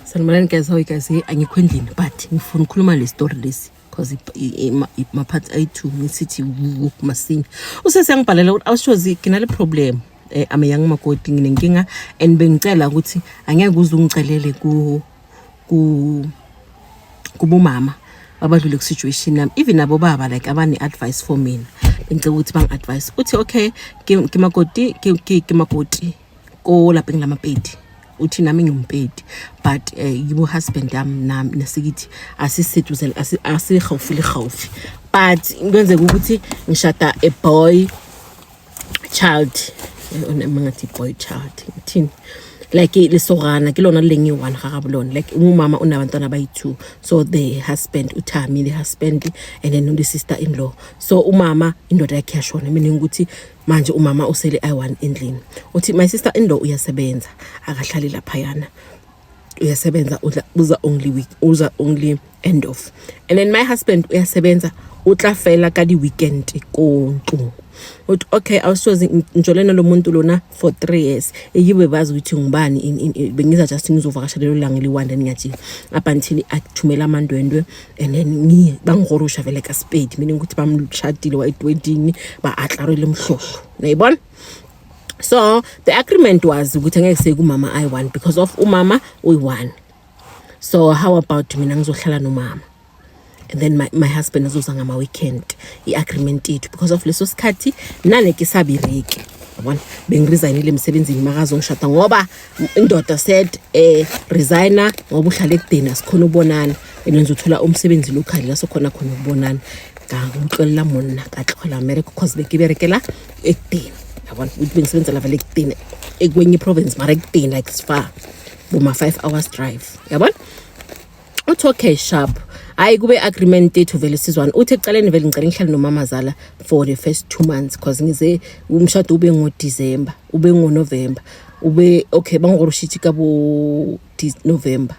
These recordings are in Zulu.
Sanibonani guys, how you guys? Angikho endlini but ngifuna ukukhuluma le story lesi because ma part I2 ngisithi masinya. Usesiyangibhalela ukuthi awushozi kinale problem ame young makoti nginenkinga and bengicela ukuthi angeke uzungicelele kubomama abadlule ku situation nami even nabo baba like abani advice for mina. Bengicela ukuthi bang advice uthi okay kimakoti ko lapha ngilamapedi uthi nami ngimpedi but yibo husband nami nasikithi asisithuzel asikhawufile khawufi but kwenzeka ukuthi ngishada a boy child ngathi boy child ngithini like lesogana kilona lengiyi-1 gagabulona like umama unabantwana abayi-2 so the husband uThami the husband and then the sister-in-law so umama indoda yakhe yashona meaning ukuthi manje umama usele I1 endlini uthi my sister-in-law uyasebenza akahlali laphayana uyasebenza uza only end of and then my husband uyasebenza utla fela ka di weekend kontu uthi okay awusoze njolena lo muntu lona for 3 years eyibe bazi ukuthi ngubani bengiza just ngizovakashela lo langa li1 ngiyathi up until akuthumela amandwendwe and then bangihorusha vele ka spade meaning ukuthi bamshadile white wedding ba atlarele umhlohlo nayibona. So the agreement was ukuthi ngeke sey kumama I1 because of umama uyi1. So how about mina ngizohlala nomama and then my husband azoza ngama weekend I-agreement yethu because of leso sikhathi nane ke sabireki yabona bengiresignile emsebenzini makazo ngishada ngoba indoda said resigner ngoba uhlala ekudeni asikhona ubonana enenza uthola umsebenzi local la sokhona khona ubonana ngangixolela mona kaxhola America because bekiberekela ekudeni yabona ukuthi bengisebenza la vele ekudeni ekwenye province mara ekudeni like far boma 5 hours drive yabona uthi okay sharp hayi kube agreement yethu vele sizwana uthi ecaleni vele ngicela ngihlale nomama zala for the first 2 months because ngize umshado ube ngoDecember ube ngoNovember ube okay bangorushithi kabo November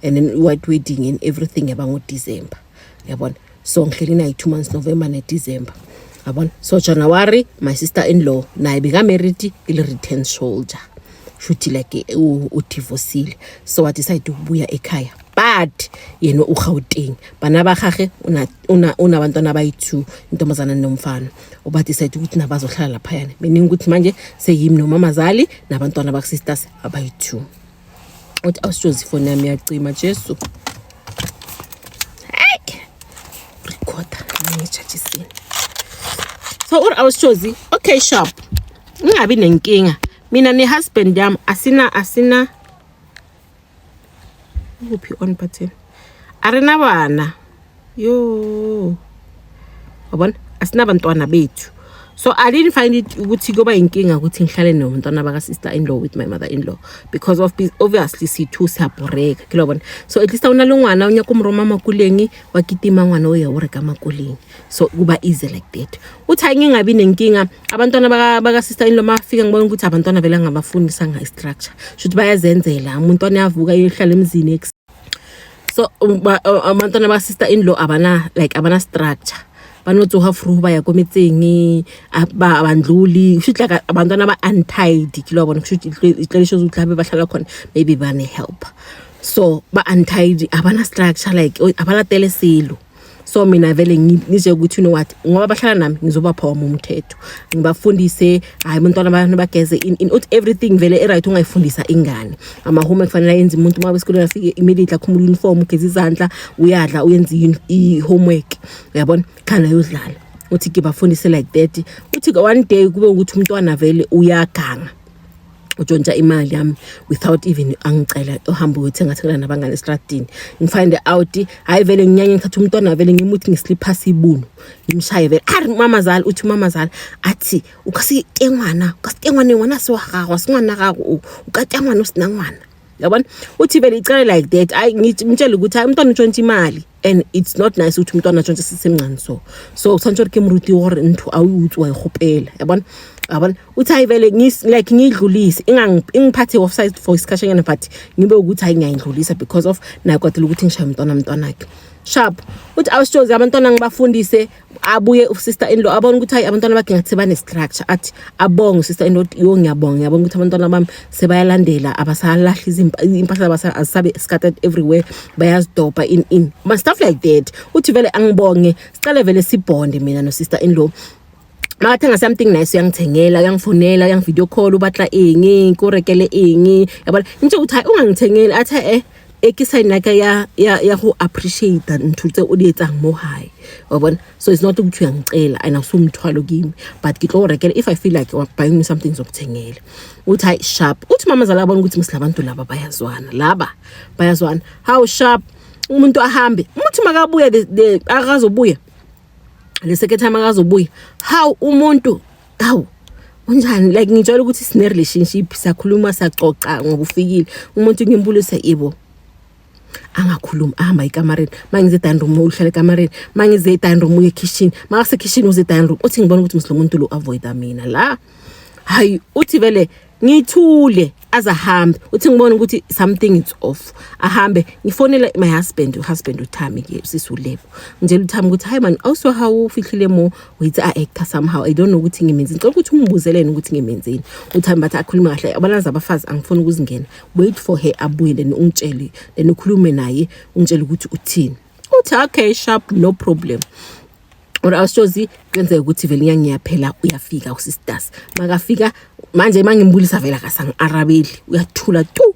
and then white wedding and everything yaba ngoDecember yabona so ngihleli na 2 months November ne December yabona so January my sister-in-law naye beka married ile return soldier shuthi like udivorcile so I decide ukubuya ekhaya but yena uGauteng bana bagage una abantwana abayi2 intombazana nomfana ubathi decide ukuthi nabazohlala lapha yana meaning ukuthi manje seyimi nomamazali nabantwana bakusisters abayi2 uthi awushozi phone yami yacima Jesu hey record ngichathisini so awushozi okay sharp ngingabi nenkinga mina ne husband yami asina uphi on button arena bana yo wabona asinabantwana bethu so I didn't find it ukuthi kuba inkinga ukuthi ngihlale nomntwana baka sister-in-law with my mother-in-law because of obviously si2 saboreka kilobona so at least unalongwana unya kumroma makulengi wakitima ngwana oyawureka makulengi so kuba easy like that uthi ngingabi nenkinga abantwana baka sister-in-law mafika ngibona ukuthi abantwana vele ngabafundisa nga structure shothi bayazenzela umuntu onavuka yohlala emzini so abantwana baka sister-in-law abana structure banotso ha fru ba ya kometseng abandluli shothi like abantwana ba untidy kilobona shothi ihlalisho uhlabe bahlala khona maybe bane help so ba untidy abana structure like abalatele silo so mina vele ngize ukuthi you know what ngoba bahlala nami ngizobapha umthetho ngibafundise hayi umuntu abantu bageze in everything vele eright ungayifundisa ingane ama homework kufanele yenze umuntu uma esikoleni afike immediately akhumula uniform ugeza izandla uyadla uyenza i-homework uyabona khana yodlala uthi ngibafundise like that uthi one day kube ukuthi umntwana vele uyaganga utshontsha imali yami without even angicela uhamba uyothenga nabangane estradini ngifind out hayi vele nginyanye ngithatha umntwana vele ngimuthi ngislipha sibuno ngimshaye vele mama zali uthi mama zali athi ukasitengwana ngwana siwagago singwana gago ukatengwana usinangwana yabona uthi vele icala like that ngitshela ukuthi umntwana utshontsha imali and it's not nice ukuthi umntwana atshontshe sisemncane so sanjor ke mruti hore ntho awuthi wayihopela yabona uthi hayi vele like ngidlulise ingiphathe offside for isikashanyana but ngibe ukuthi hayi ngiyayidlulisa because of nakwatela ukuthi ngishaye umntwana akhe sharp uthi awushozi abantwana ngibafundise abuye usister in law abona ukuthi hayi abantwana bakhe ngathi bane structure athi abonge sister in law yo ngiyabonga ukuthi abantwana bami sebayalandela abasalahla impahla asabe scattered everywhere bayazidopa in but stuff like that uthi vele angibonge sicale vele sibonde mina no sister in law makathenga something nice uyangithengela uyangifonela uyangivideo call ubatla engi korekele engi yabona nje uthi hayi ungangithengeli athi ekisayini naka ya go appreciate ntutse o di etsang mo high wabona so it's not ukuthi uyangicela and awusumthwalo kimi but ke tlo rekela if I feel like buying me something zokuthengela uthi hayi sharp uthi mama zala abona ukuthi msilabantu laba bayazwana how sharp umuntu ahambe umuntu makabuye akazobuya lesekethama akazobuya how umuntu how unjani like ngitshela ukuthi sine relationship sakhuluma saxoxa ngokufikile umuntu ngimbulise ibo angakhuluma ahamba ekamareni mangize dining room uhlala ekamareni mangize dining room uye kitchen makase kitchen uze dining room uthi ngibona ukuthi msilomuntu lo avoid mina la hayi uthi vele ngithule azahambe uthi ngibona ukuthi something is off ahambe ngifonela my husband uThami ke sisulebo ngitshela uThami ukuthi hayi man also how ufihlile mo with actor somehow I don't know ukuthi ngimenze ngicela ukuthi umbuzelene ukuthi ngimenzeni uThami bathi akhuluma kahle abalaza abafazi angifuni ukuzingena wait for her abuye then ungitshele then ukhulume naye ungitshele ukuthi uthini uthi okay sharp no problem ora awushozi kwenze ukuthi vele ngiyaphela uyafika usisters makafika manje mangimbulisa vela kasangiarabeli uyathula tu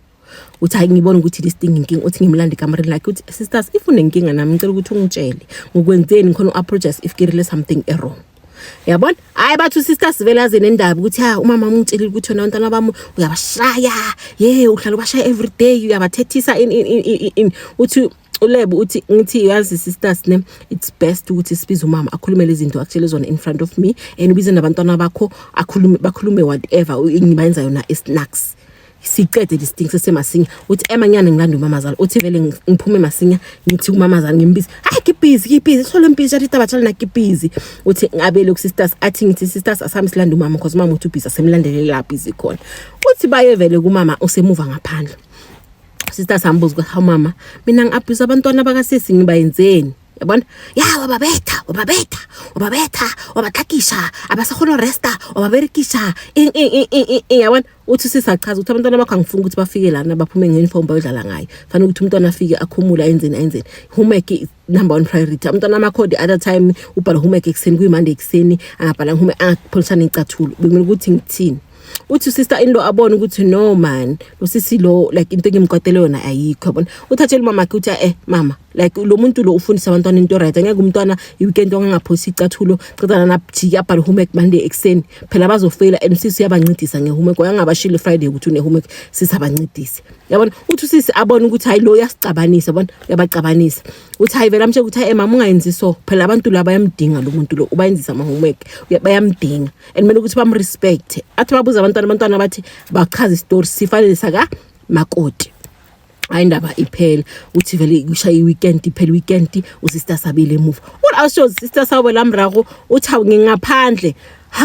uthi hayi ngibona ukuthi this thing inkingi uthi ngimlanda ekamareni lakhe uthi sisters if unenkinga nami ngicela ukuthi ungitshele ngokwenzeni ngikhona uapproach if kirile something wrong yabona hayi bathu sisters vele aze nendaba ukuthi ha umama ungitshelile ukuthi wena abantwana bami uyabashaya uhlala ubashaya every day uyabathethisa in uthi ulebo uthi ngithi yazi sisters ne it's best ukuthi sibize umama akhulume lezi zinto actually zona in front of me and ubize nabantwana bakho bakhulume whatever ngibenza yona snacks siqede this thing sesemasinga uthi emanyane ngilanda umama zala uthi vele ngiphume masinya ngithi umama zala ngimbizi hayi kibhizi solo impisi atita bathala na kibhizi uthi ngabele ku sisters athi ngithi sisters asami silanda umama because mama uthi ubhizi asemlandelela lapha izi khona uthi baye vele kumama usemuva ngaphandle sisters ambuza ukuthi how mama mina ngiabuse abantwana bakasisi ngibayenzeni yabona wababetha wabathakisha abasakhona resta wababerekisha yabona uthi sisachaza ukuthi abantwana bakho angifuni ukuthi bafike lana baphume ngeuniform bayodlala ngayo fanele ukuthi umntwana afike akhumula enzeni homework number 1 priority abantwana amakhodi other time ubhala homework ekseni kuyimonday ekseni angabhala homework angapholisana icathulo bekumele ukuthi ngithini uthi sister in law abona ukuthi no man lo sisi lo like into engimqotele yona ayikho yabona uthathele mama akhe uthi mama like lo muntu lo ufundisa abantwana into right angeke umntwana iweekend ongangaphosi icathulo qedana napjika abhale homework monday ekseni phela bazofela and sisi yabancedisa ngehomework oyangabashile friday ukuthi une homework sisi abancedise yabona uthi sisi abona ukuthi hayi lo yasicabanisa yabona uyabacabanisa uthi hayi vela manje ukuthi mama ungayenzi so phela abantu laba bayamdinga lo muntu lo ubayenzisa ama homework bayamdinga and mele ukuthi bamrespect athi babuza abantwana bathi bachaza istory sifanele saka makoti ayindaba iphela uthi vele ushaya iweekend iphela weekend usister sabile emuva also sister sawe lamrako uthi ngingaphandle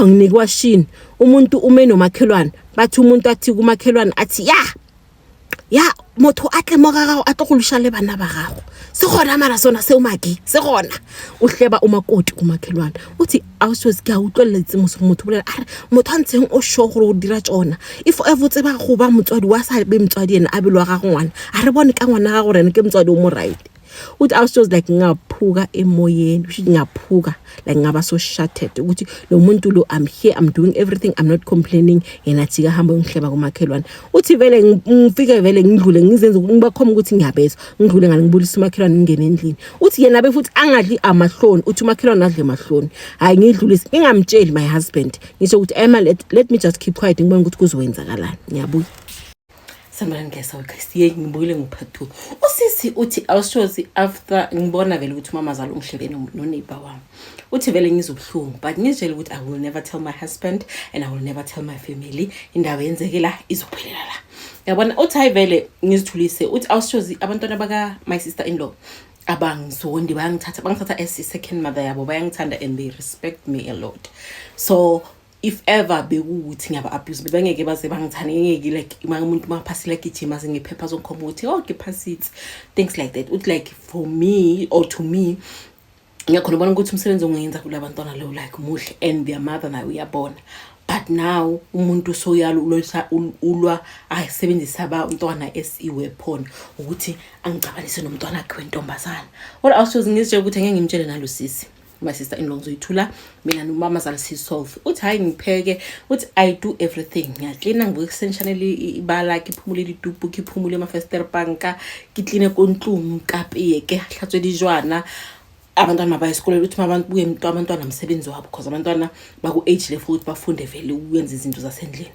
nginikwa shini umuntu ume nomakhelwane bathi umuntu athi kumakhelwane athi ya motho atle mogagago atlokulisha bana ba gago se gona mara sona se umaki se gona uhleba umakoti kumakhelwane uthi awusozi ka utloletse motho bolela motho ntseng o sho gore o dira tsona if ever tseba go ba motswadi wa sa be motswadi ena a belwa ga ngwana a re bone ka ngwana ga gore ne ke motswadi o mo right uthi awusozi like ngaphuka emoyeni ngaphuka like ngaba so shattered ukuthi lo muntu lo I'm here I'm doing everything I'm not complaining yena thika hamba ngihleba kumakhelwane uthi vele ngifike vele ngidlule ngizenza ngibakhoma ukuthi ngiyabeza ngidlule ngale ngibulisa umakhelwane ngene endlini uthi yena befuthi angadli amahloni uthi umakhelwane adle amahloni hayi ngidlulise ngingamtsheli my husband ngisho ukuthi Emma let me just keep quiet ngibona ukuthi kuzowenzakalani ngiyabuya Samara ngesa uKhristiye ngibuyile ngiphathu usisi uthi awushozi after ngibona vele ukuthi mama zalo ungihlebe no neighbor wami uthi vele ngizobhlungu but ngizele ukuthi I will never tell my husband and I will never tell my family indaba yenzekela izophelela la yabona uthi hayi vele ngizithulise uthi awushozi abantwana baka my sister in law abangizondi bangithatha as second mother yabo bayangithanda and they respect me a lot so if ever bekuthi ngiyaba abuse bengeke baze bangithane ngeke like umuntu maphasile gijima zingephepha zonkhomba ukuthi okay pass it, things like that. Uthi like for me or to me ngiyakhona ubona ukuthi umsebenzi ongenza kulabantwana lo like muhle and their mother nayo uyabona. But now umuntu soyalulisa ulwa ayisebenzisa abantwana weapon ukuthi angicabanise nomntwana wakhe wentombazana. What else ngizwe ukuthi ngeke ngimtshele nalo sisi my sister in law ngizoyithula mina nomama zali sisolve. Uthi hayi ngipheke, uthi I do everything. Ngiyacleana ngibuke essentially ibala kiphumule itupu kiphumule amafester banka kitline kontlumu kapiyeke hlatswe dijwana. Abantwana mabaya esikoleni uthi abantu buye abantwana umsebenzi wabo because abantwana baku age level ukuthi bafunde vele ukwenza izinto zasendlini.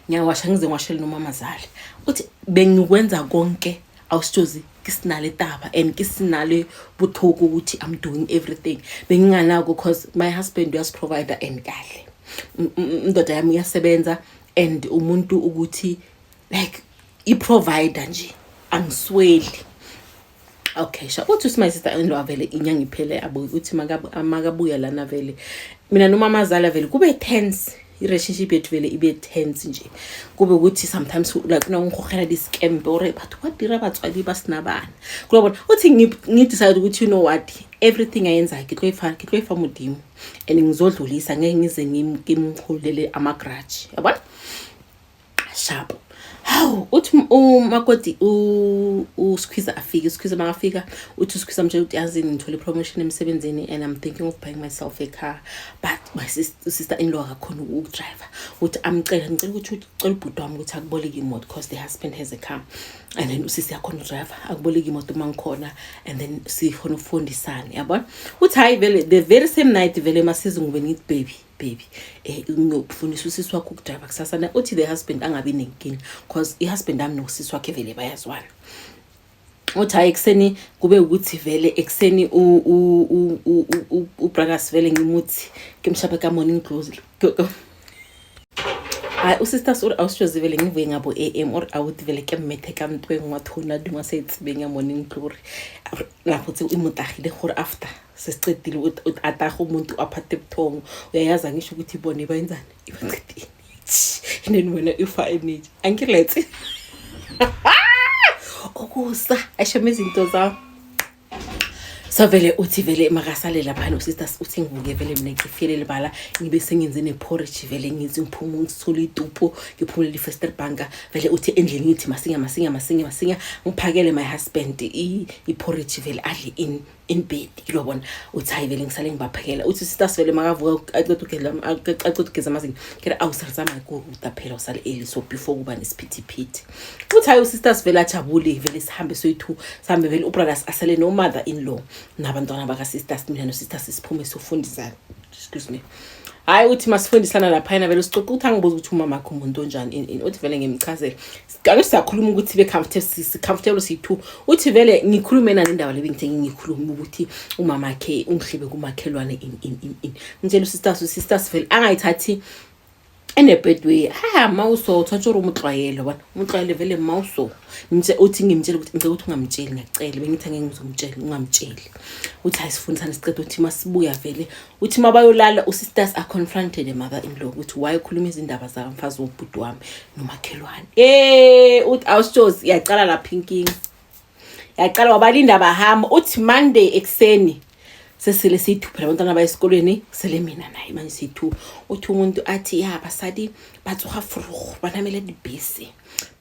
Ngiyawasha ngize ngwashele nomama zali. Uthi bengikwenza konke awusithozi kisinale taba and kisinale buthoko ukuthi I'm doing everything. Benginganako because my husband was provider and kahle. Ndoda yami uyasebenza and umuntu ukuthi like I provider nje angisweli. Okay, sha uthi my sister in law vele inyanga iphele abuye uthi makabuya lana vele mina nomama zala vele kube tense relationship yethu vele ibe tense nje kube ukuthi sometimes like ngihogela this scam or but what dira batswadi basinabana kulobona uthi ngidecide ukuthi you know what everything ayenza ngitloyifa mudimo and ngizodlulisa ngeke ngize ngimholele ama grudge yabona sharp. How uthi umakoti uSkhwiza afika makafika uthi uSkhwiza manje uthi yazini ngithole promotion emsebenzini and I'm thinking of buying myself a car, but my sister in law akakhona ukudriver. Uthi ngicela ukuthi ucela ubhuti wami ukuthi akuboleke imoto because the husband has a car and then usisi yakhona udriver akuboleke imoto mangikhona and then sifuna ukufundisana yabona. Uthi hayi vele the very same night vele masize ngibe ngithi baby ngiyofundisa usisi wakho ukudriver kusasa na uthi the husband angabi nenkinga because I husband ami nosisi wakhe vele bayazwana. Uthi hayi ekseni kube ukuthi vele ekseni u brothers vele ngimuthi ngimshapa ka morning close hayi usisters or awushoze vele ngivuye ngabo AM or awuthi vele ke mmethe ka mntwe ngwathona duma seyitsibe nya morning glory lapho uthi imutahile gore after sesicedile ukuthi ataga umuntu aphathe ebuthongo uyayaza ngisho ukuthi ibone bayenzani ibaqedini then wena ifine angilethe okusa ashame izinto zawo. So vele uthi vele makasale lapha no sisters uthi ngibuke vele mina ngifile libala ngibe sengenze ne porridge vele ngithi ngiphume ngisole itupo ngiphumule li fester banka vele uthi endlini ngithi masinga ngiphakele my husband I porridge vele adle in bed yobona. Uthi hayi vele ngisale ngibaphekela uthi sisters vele makavuka aqeda ugeza amazinga kera awusarza makuruta phela usale early so before kuba nesiphithiphithi. Uthi hayi sisters vele ajabule vele sihambe soyithu sihambe vele ubrothers asale no mother in law nabantwana baka sisters mina no sisters siphume sofundisana. Excuse me. Hayi uthi masifundisana lapha yena vele usicoca uthi angibuza ukuthi umama wakho umuntu onjani uthi vele ngimchazela sikake siyakhuluma ukuthi be comfortable sithu uthi vele ngikhulume nani indaba lebengithe ngikhuluma ukuthi umama wakhe ungihlibe kumakhelwane in ngitshela sisters vele angayithathi enebedwe mawuso uthatshora umuxwayelo bana umuxwayelo vele mawuso uthi ngimtshela ukuthi ngicela ukuthi ungamtsheli ngiyacela bengithi ngeke ngizomtshela ungamtsheli. Uthi ayisifundisana sicede uthi masibuya vele uthi mabayolala usisters are confronted the mother in law ukuthi why ukhuluma izindaba zamfazi wobhuti wami nomakhelwane uthi awushozi yaqala lapha inkinga yaqala wabalinda bahamba uthi Monday ekseni sesile sithu phela abantwana bayesikolweni sele mina naye manje sithu uthi umuntu athi ya basadi batsoga furu banamele dibese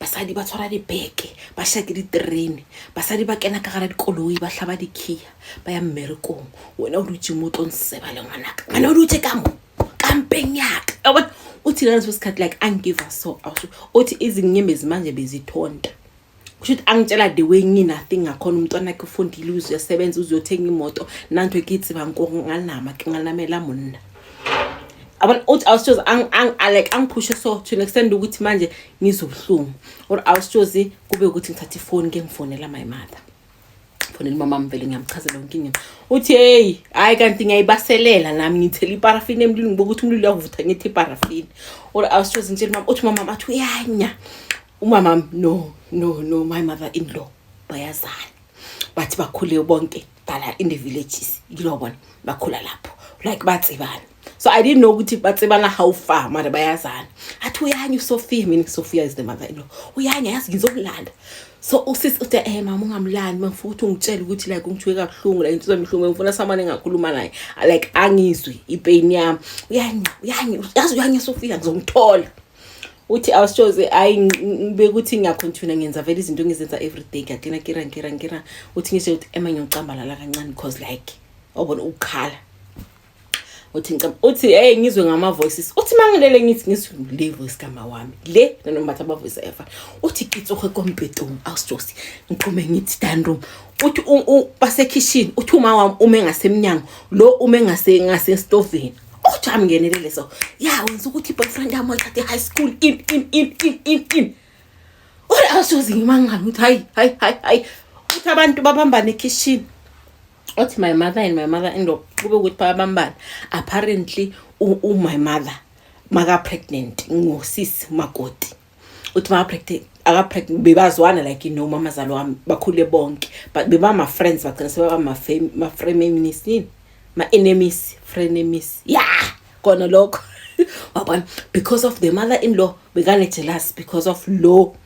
basadi ba tshwara dibeke ba shakile train basadi ba kena ka gara dikoloi ba hlaba dikhiya ba ya mmerekong wena o dutse mo tlonseba le ngwanaka ngwana o dutse ka mo kampeng yaka yabona uthi lana sesikhathi like angiva so uthi izinyembezi manje bezithonta kusho angitshela the way nothing ngakhona umntwana wakhe ufundile uzosebenza uzothenga imoto nanto ekithi bankonganama kingalamela monna abona uthi awushoze like angiphushe so to an extent ukuthi manje ngizobuhlungu or awushoze kube ukuthi ngithatha ifone ngifonela my mother fonela mama mvele ngiyamchazela inkinga uthi hey hayi kanti ngiyayibaselela nami ngithela iparafini emlini ngibuka ukuthi umlilo uyavutha ngithi iparafini or awushoze ngitshela mama uthi mama athi uyanya umama no my mother in law bayazana bathi bakhule bonke dala in the villages yilobona bakhula lapho like batsibana So I didn't know ukuthi batsebana how far mara bayazana. Athi uyanya uSophia, meaning Sophia is the mother-in-law. Uyanya yazi ngizomlanda. So usisi uthi mama ungamlandi mangifuna ukuthi ungitshele ukuthi like ungithiwe kabuhlungu la into zamhlungu ngifuna samane engakhuluma naye like angizwe ipain yami. Uyanya yazi uyanya Sophia ngizomthola. Uthi awushoze bekuthi ngiyacontinue ngenza vele izinto ngizenza everyday ngiyaqina kira uthi ngisho uthi ngiyocambalala kancane because like obona ukukhala uthi ngizwe ngama voices uthi mangilele ngithi ngizwe voice kama wami le noma ama voice efa uthi kitsoge kompetong awushoze ngiqume ngithi stand room uthi base kitchen uthi uma wami ume ngasemnyango lo ume ngase stovini uthi amngenelele so wenza ukuthi boyfriend yami wathathe high school in ora awushoze ngimangala uthi hayi uthi abantu babambane kitchen. Uthi my mother-in-law kube ukuthi bayabambana apparently my mother maka pregnant ngosisi makoti uthi maka pregnant bebazwana like mama zalo wami bakhule bonke but beba friends bagcina sebaba ma feminists ma enemies frenemies kona lokho wabona because of the mother-in-law bekane jealous because of lo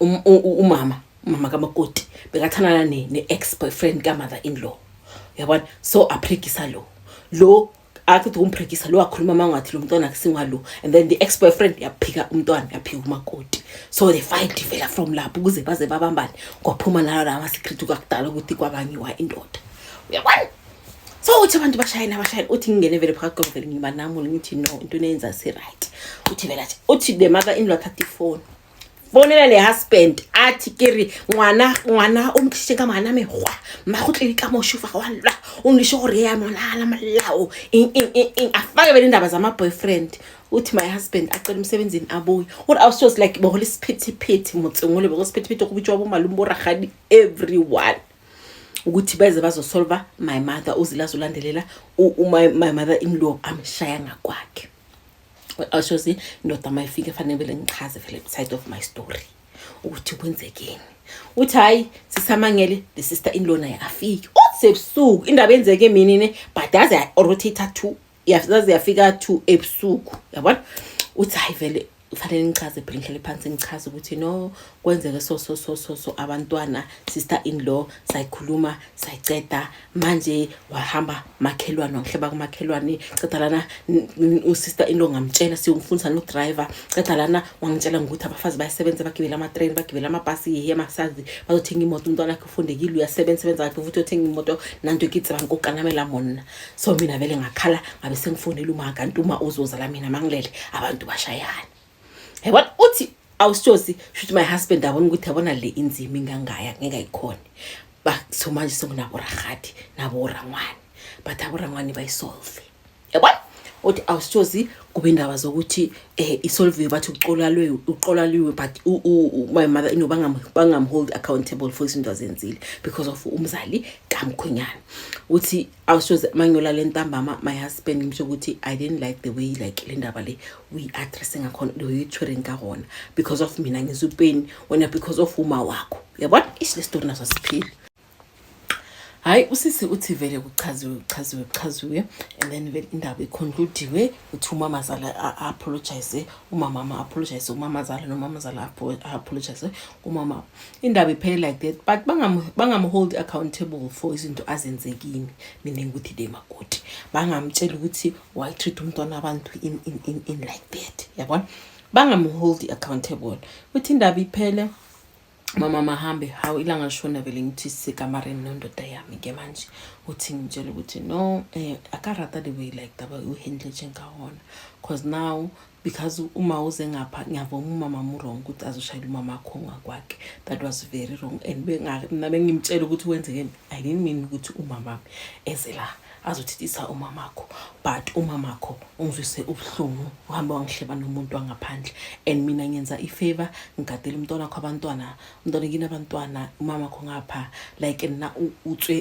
umama kamakoti bekathanana ne ex-boyfriend ka mother-in-law yabona so aprekisa lo athi umprekisa lo akhuluma mangathi lo mntwana akusingwa lo and then the ex-boyfriend yaphika umntwana yaphika umakoti so they fight develop from lapho ukuze baze babambane kwaphuma nalo la secret ukudala ukuthi kwabangiwa indoda uyabona so uthi abantu bashayina uthi ngingene vele phakathi kwavele ngiba namo ngithi no into nenza si right uthi vela uthi the mother-in-law thatha ifone fonela le husband athi kiri ngwana umkhishe ka mana mehwa makhutli ka moshufa wala unisho gore ya mona la malao afake vele indaba zama boyfriend uthi my husband acela umsebenzini abuye what I was just like bohole spitty motsengole bo spitty okubitshwa bomalumbo ragadi everyone ukuthi beze bazosolve my mother uzilazo landelela my mother-in-law amshaya ngakwakhe. Awushozi indoda mayifike fanele ngichaze vele side of my story ukuthi kwenzekeni uthi hayi sisamangele the sister-in-law naye afike usebusuku indaba yenzeke minini but aze rotate 2 yazaze yafika 2 ebusuku yabona uthi hayi vele ufanele ngichaze brinklele phansi ngichaze ukuthi no kwenzeke so abantwana sister-in-law sayikhuluma sayiceda manje wahamba makhelwane ngihleba kumakhelwane ceda lana usister-in-law ngamtshela siyongifundisa no driver ceda lana wangitshela ukuthi abafazi bayasebenza bagibela ama train bagibela amabhasi yihe masazi bazothenga imoto umntwana wakhe ufundekile uyasebenza akhe futhi uthenga imoto nanto ikitseba ngokanamela mona so mina vele ngakhala ngabe sengifonela uma kanti uma uzoza la mina mangilele abantu bashayana. Hey, what uthi awushozi should my husband abona ukuthi abona le inzima ingangaya ngeke ayikhone ba so manje songunabo ragadi nabo rangwane but abo rangwane bayisolve yabona uthi awushozi kube indaba zokuthi isolve bathi uqolaliwe but my mother bangam hold accountable for izinto azenzile because of umzali kamkhwenyana uthi awushozi manyola lentamba my husband ngisho ukuthi I didn't like the way like le ndaba le we addressing akho lo yithuring ka hona because of mina ngizupeni wena because of uma wakho yabona isile story naso siphila. Hayi usisi uthi vele kuchaziwe and then vele indaba iconcludiwe uthi umama zala apologize umama apologize umama zala nomama zala apologize umama indaba iphela like that but bangam hold accountable for izinto azenzekini meaning ukuthi de makoti bangamtshela ukuthi why treat umntwana abantu in like that yabona bangam hold accountable uthi indaba iphele mama mahambe how ilanga lishona vele ngithi sikamareni nondoda yami ke manje uthi ngitshela ukuthi no akarata the way like daba uhandle njengawona cause now because uma uze ngapha ngiyavuma umama murong ukuthi azoshayela umama akho ngakwakhe that was very wrong and bengimtshela ukuthi wenzekeni I didn't mean ukuthi umama ezela azothithisa umamakho but umamakho ungizwise ubhlungu uhamba wangihleba nomuntu wangaphandle and mina ngenza ifavor ngigadela umntwana wakho umntwana ngina abantwana umamakho ngapha like na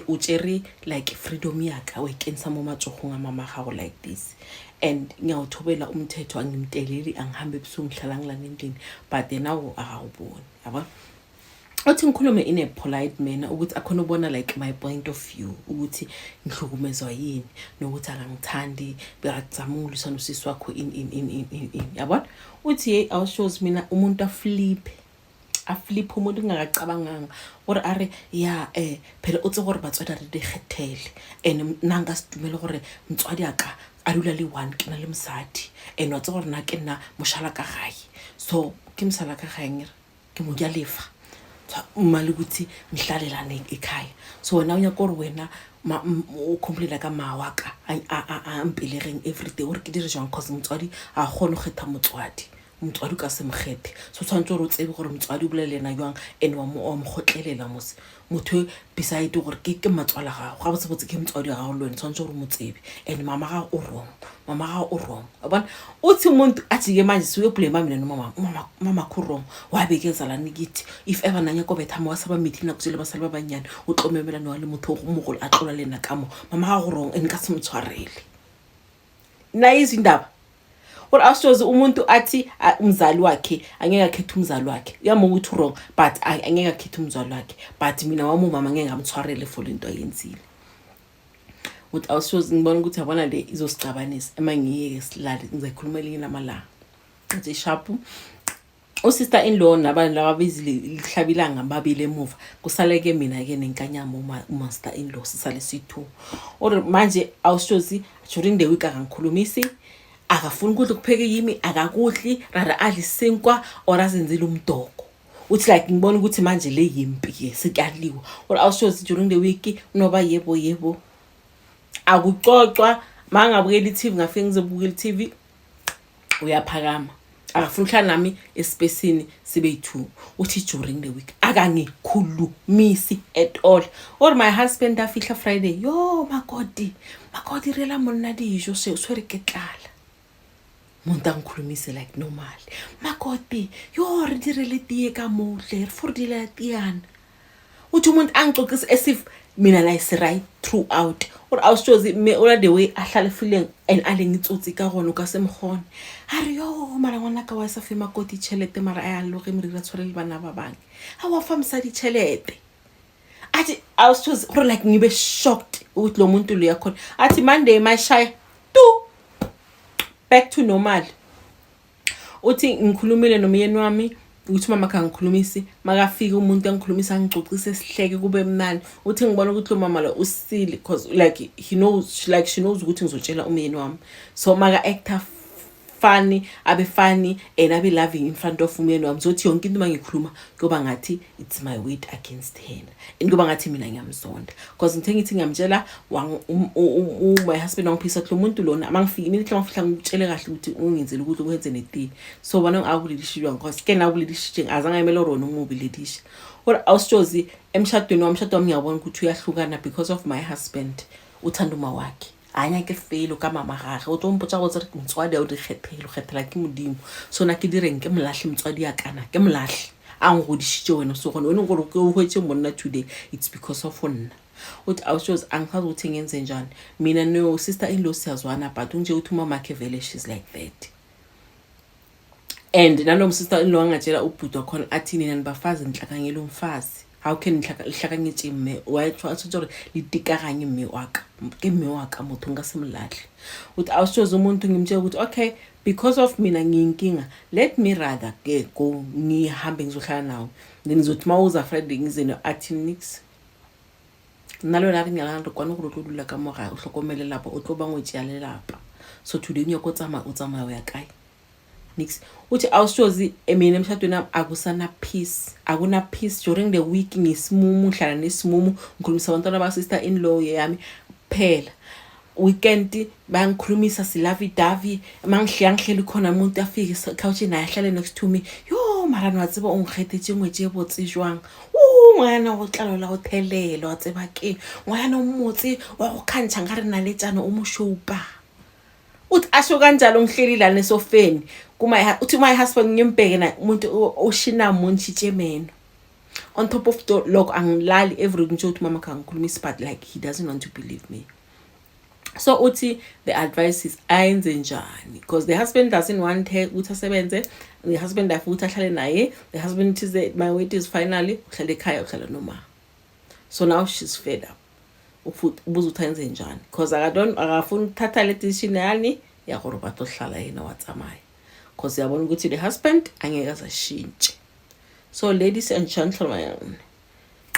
utsheri like freedom yakhe wekensa momatshogo ngamama gago like this and ngiyawuthobela umthetho angimteleli angihambe ebusuku ngihlala ngilana endlini but nawo akawuboni yabona uthi ngikhulume in a polite manner ukuthi akhona ubona like my point of view ukuthi ngihlukumezwa yini nokuthi akangithandi bekazama ukulwisana usisi wakho in yabona uthi hey awushows mina umuntu aflip umuntu ngakacabanganga gore are ya phela utse gore batswadi re di khethele nanga sidumele gore mtswadi aka a dula le one ke na le msadi wa tse gore na ke nna moshala ka gae so ke msala ka gae ke mo ya lefa mali ukuthi ngihlalelane ekhaya so wena unya gore wena o complete ka mawaka a mpelegeng everyday gore ke dire jang cause motswadi a gone go kgetha motswadi ka se mkgethe so tshwantse re tsebe gore motswadi o bolelena jwang wa mo gotlelela motho beside gore ke matswala ga ga botse ke motswadi ga lo tshwantse gore mo tsebe mama ga o wrong abana uthi umuntu athi ke manje siwe blame mina no mama khurong wa bekezala nikithi if ever nanya ko betha mo wasaba meeting nakuzile basali ba banyane o tlomemela no le motho go mogolo a tlola lena ka mo mama ga go wrong ka se mtshwarele na izindaba or awushoze umuntu athi umzali wakhe angeke akhethe umzali wakhe uyama ukuthi wrong but angeke akhethe umzali wakhe but mina wami mama ngeke ngamtshwarele for into ayenzile uthi awushoze ngibona ukuthi yabona le izosicabanisa emangiyeke silale ngizakhulumela inamalanga nje sharp usister in law nabanye laba bezile lihlabilanga babili emuva kusaleke mina ke nenkanyama master in law sisale sithu or manje awushoze during the week akangikhulumisi akafuni ukuthi kupheke yimi akakudli rara adlisinkwa or azenzile umdoko uthi like ngibona ukuthi manje le yimpi ke sikaliwa or awushoze during the week unoba yebo akuxoxwa mangabukela iTV ngafike ngizobukela iTV uyaphakama akafuna uhlala nami espacini sibe yi2 uthi during the week akangikhulumisi at all or my husband afihla Friday yo makoti rela monna dijo se o swere ke tlala monta ngikhulumise like normal makoti yo re direle tie ka mohle re fordile tiana uthi umuntu angixoxisa esif mina la is right throughout or awushoze me all the way ahlale feeling and alengitsotsi ka gona ka semgone are yo mara ngwana ka wa sa fe makoti chelete mara a loge mrira tshwarele bana ba bang ha wa famsa di chelete athi awushoze gore like ngibe shocked ukuthi lo muntu lo yakhona athi Monday mashaya back to normal uthi ngikhulumile nomyeni wami ukuthi mama kangikhulumisi makafika umuntu angikhulumisa angixoxise sihleke kube mnani uthi ngibona ukuthi lo mama lo usile because like she knows ukuthi ngizotshela umyeni wami so maka actor funny abe funny and abe loving in front of umyeni wami zothi yonke into mangikhuluma kuba ngathi it's my weight against her kuba ngathi mina ngiyamzonda because ngithe ngithi ngiyamtshela my husband wangiphisa lo muntu lona mangifika mina ngifihla ngitshele kahle ukuthi ungenzele ukuthi ukwenze netini so bona akulidishijwa because ke nakulidishije azange emelo rona ngobilidisha or awushozi emshadweni wami ngiyabona ukuthi uyahlukana because of my husband uthanda uma wakhe anya ke felo ka mama gage o tsompotsa go tsere mtswadi a o di kgethela ke modimo so na ke direng ke molahle mtswadi ya kana ke molahle a ngodishitse wena so gone wena gore ke o hwetse monna today it's because of wona uthi awushows angikhazi ukuthi ngenze njani mina no sister in law siyazwana but unje uthi mama ke vele she's like that and nalo sister in law angatshela ubhuti khona athi nina nibafazi nihlakanyela umfazi how can nihlakanyetse mme wayetshwa atsho litikaganye mme waka ke mme waka motho ngasemlahle uthi awushows umuntu ngimtshela ukuthi okay because of mina ngiyinkinga let me rather ke go ngihambe ngizohlala nawe then ngizothi mawuza Friday ngizene athi nix nalo la ngala ndo kwana go tlodula ka moga o hlokomele lapa o tloba ngwetsi ya lelapa so today nyoko tsama o tsama ya kae nix uthi awushozi emina emshadweni akusana peace akuna peace during the week ngisimumu hlala nesimumu ngikhulumisa abantwana ba sister in law yami phela weekend bangikhulumisa silavi davi mangihlela khona umuntu afike couch naye ahlale next to me yo mara no tseba ongkhethetse ngwetse botse jwang ngwana go tlalo la go thelela tseba ke ngwana mmotse wa go khantsha ngare na letsana o mo shopa uthi asho kanjalo ngihlelila nesofeni uthi my husband ngimbheke na umuntu oshina munchi chemeno on top of lokho angilali every nje uthi mama kangikhulumisa but like he doesn't want to believe me so uthi the advice is ayenze njani because the husband doesn't want her ukuthi asebenze the husband afuthi ahlale naye, the husband is my weight is finally uhlala ekhaya uhlala noma. So now she's fed up. Ubuza ukuthi ayenze njani because akafuni ukuthatha le decision yani ya gore batho hlala yena wa tsamaya because yabona ukuthi the husband angeke azashintshe. So ladies and gentlemen,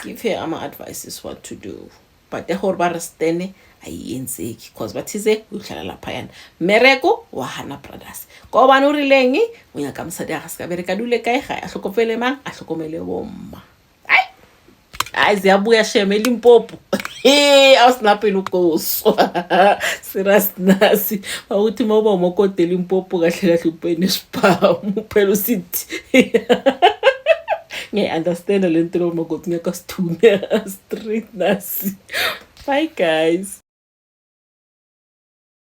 give her ama advices what to do, but the gore ba restene ayiyenzeki because bathize uhlala lapha yana mereko wa Hannah Brothers ko bana o rileng o nyaka mosadi ga se ka bereka dule kae ga a hlokofele mang a hlokomele bomma. Ai ziyabuya sheme Limpopo awusinaphe ukoso serious nasi awuthi moba umokode Limpopo kahle kahle upene spam phela usithi nge understand le nto lo mokoti ngaka stuna street nasi. Bye guys.